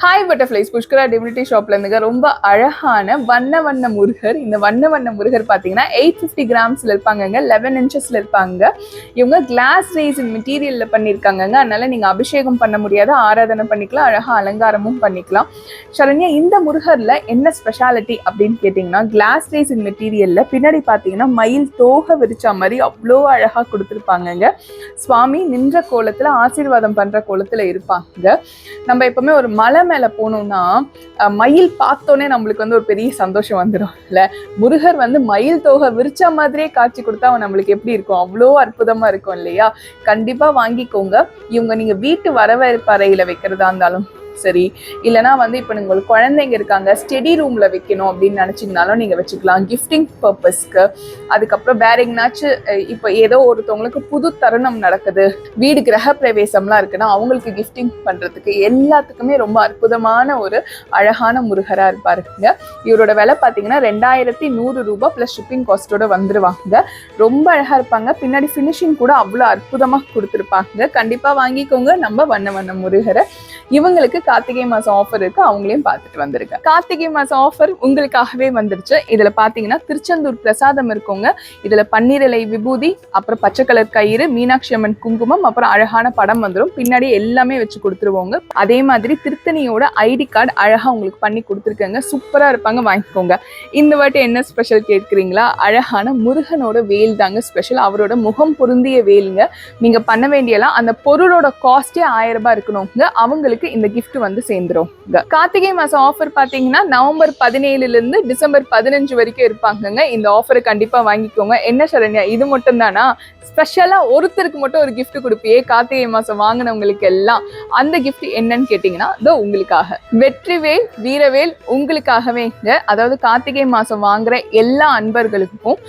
Hi butterflies, Pushkara divinity ஷாப்ல இருந்துங்க. ரொம்ப அழகான வண்ண வண்ண முருகர். இந்த வண்ண வண்ண முருகர் பார்த்தீங்கன்னா 850 கிராம்ஸ்ல இருப்பாங்கங்க, 11 இன்ச்சஸ்ல இருப்பாங்க. இவங்க கிளாஸ் ரேசின் மெட்டீரியல்ல பண்ணியிருக்காங்கங்க. அதனால நீங்க அபிஷேகம் பண்ண முடியாத, ஆராதனை பண்ணிக்கலாம், அழகா அலங்காரமும் பண்ணிக்கலாம். சரண்யா, இந்த முருகர்ல என்ன ஸ்பெஷாலிட்டி அப்படின்னு கேட்டிங்கன்னா, கிளாஸ் ரேசின் மெட்டீரியல்ல பின்னாடி பார்த்தீங்கன்னா மயில் தோகை விரிச்சா மாதிரி அவ்வளோ அழகா கொடுத்துருப்பாங்கங்க. சுவாமி நின்ற கோலத்துல ஆசீர்வாதம் பண்ற கோலத்துல இருப்பாங்க. நம்ம எப்பவுமே ஒரு மலை மேல போனோம்னா மயில் பார்த்தோன்னே நம்மளுக்கு ஒரு பெரிய சந்தோஷம் வந்துடும் இல்ல. முருகர் மயில் தோகை விரிச்ச மாதிரியே காட்சி கொடுத்தா நம்மளுக்கு எப்படி இருக்கும், அவ்வளோ அற்புதமா இருக்கும் இல்லையா? கண்டிப்பா வாங்கிக்கோங்க. இவங்க நீங்க வீட்டு வரவேற்பு அறையில வைக்கிறதா இருந்தாலும் சரி, இல்லைனா இப்போ உங்களுக்கு குழந்தைங்க இருக்காங்க, ஸ்டடி ரூம்ல வைக்கணும் அப்படின்னு நினைச்சீங்கனாலும் நீங்க வச்சுக்கலாம், கிஃப்டிங் பர்பஸ்க்கு. அதுக்கப்புறம் வேற எங்கனாச்சும் இப்போ ஏதோ ஒருத்தவங்களுக்கு புது தருணம் நடக்குது, வீடு கிரக பிரவேசம்லாம் இருக்குன்னா அவங்களுக்கு கிஃப்டிங் பண்றதுக்கு எல்லாத்துக்குமே ரொம்ப அற்புதமான ஒரு அழகான முருகரா இருப்பாருங்க. இவரோட விலை பார்த்தீங்கன்னா 2100 ரூபாய் பிளஸ் ஷிப்பிங் காஸ்டோட வந்துருவாங்க. ரொம்ப அழகா இருப்பாங்க. பின்னாடி ஃபினிஷிங் கூட அவ்வளோ அற்புதமா கொடுத்துருப்பாங்க. கண்டிப்பா வாங்கிக்கோங்க நம்ம வண்ண வண்ண முருகரை. இவங்களுக்கு கார்த்திகை மாசம் ஆஃபர் இருக்கு, அவங்களையும் பார்த்துட்டு வந்திருக்க. கார்த்திகை மாசம் ஆஃபர் உங்களுக்காகவே வந்துருச்சு. இதுல பாத்தீங்கன்னா திருச்செந்தூர் பிரசாதம் இருக்குங்க. இதுல பன்னீரிலை விபூதி, அப்புறம் பச்சை கலர் கயிறு, மீனாட்சி அம்மன் குங்குமம், அப்புறம் அழகான படம் வந்துடும். பின்னாடி எல்லாமே வச்சு கொடுத்துருவோங்க. அதே மாதிரி திருத்தணியோட ஐடி கார்டு அழகா உங்களுக்கு பண்ணி கொடுத்துருக்கேங்க. சூப்பரா இருப்பாங்க, வாங்கிக்கோங்க. இந்த வாட்டி என்ன ஸ்பெஷல் கேட்குறீங்களா? அழகான முருகனோட வேல் தாங்க ஸ்பெஷல். அவரோட முகம் பொருந்திய வேலுங்க. நீங்க பண்ண வேண்டியலாம் அந்த பொருளோட காஸ்டே 1000 ரூபாய் இருக்கணுங்க. அவங்களுக்கு இந்த கிஃப்ட் சேர்ந்துரும். கார்த்திகை மாசம் ஆஃபர் பாத்தீங்கன்னா நவம்பர் 17 இருந்து டிசம்பர் 15 வரைக்கும் இருப்பாங்க. இந்த ஆஃபரை கண்டிப்பா வாங்கிக்கோங்க. என்ன சரண்யா, இது மட்டும் தானா? ஸ்பெஷலா ஒருத்தருக்கு மட்டும் ஒரு கிஃப்ட் கொடுப்பியே கார்த்திகை மாசம் வாங்கினவங்களுக்கு எல்லாம், அந்த கிஃப்ட் என்னன்னு கேட்டீங்கன்னா உங்களுக்காக வெற்றிவேல் வீரவேல் உங்களுக்காகவேங்க. அதாவது கார்த்திகை மாசம் வாங்குற எல்லா அன்பர்களுக்கும்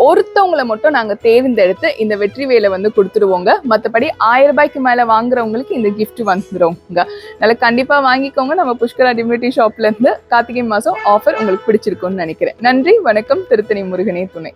ஒருத்தவங்களை மட்டும் நாங்க தேர்ந்தெடுத்து இந்த வெற்றிவேலை கொடுத்துருவோங்க. மற்றபடி 1000 ரூபாய்க்கு மேல வாங்குறவங்களுக்கு இந்த கிஃப்ட் வந்துருவோங்க. அதனால கண்டிப்பா வாங்கிக்கோங்க. நம்ம புஷ்கரா டிவினிட்டி ஷாப்ல இருந்து கார்த்திகை மாசம் ஆஃபர் உங்களுக்கு பிடிச்சிருக்கும்னு நினைக்கிறேன். நன்றி, வணக்கம். திருத்தணி முருகனே துணை.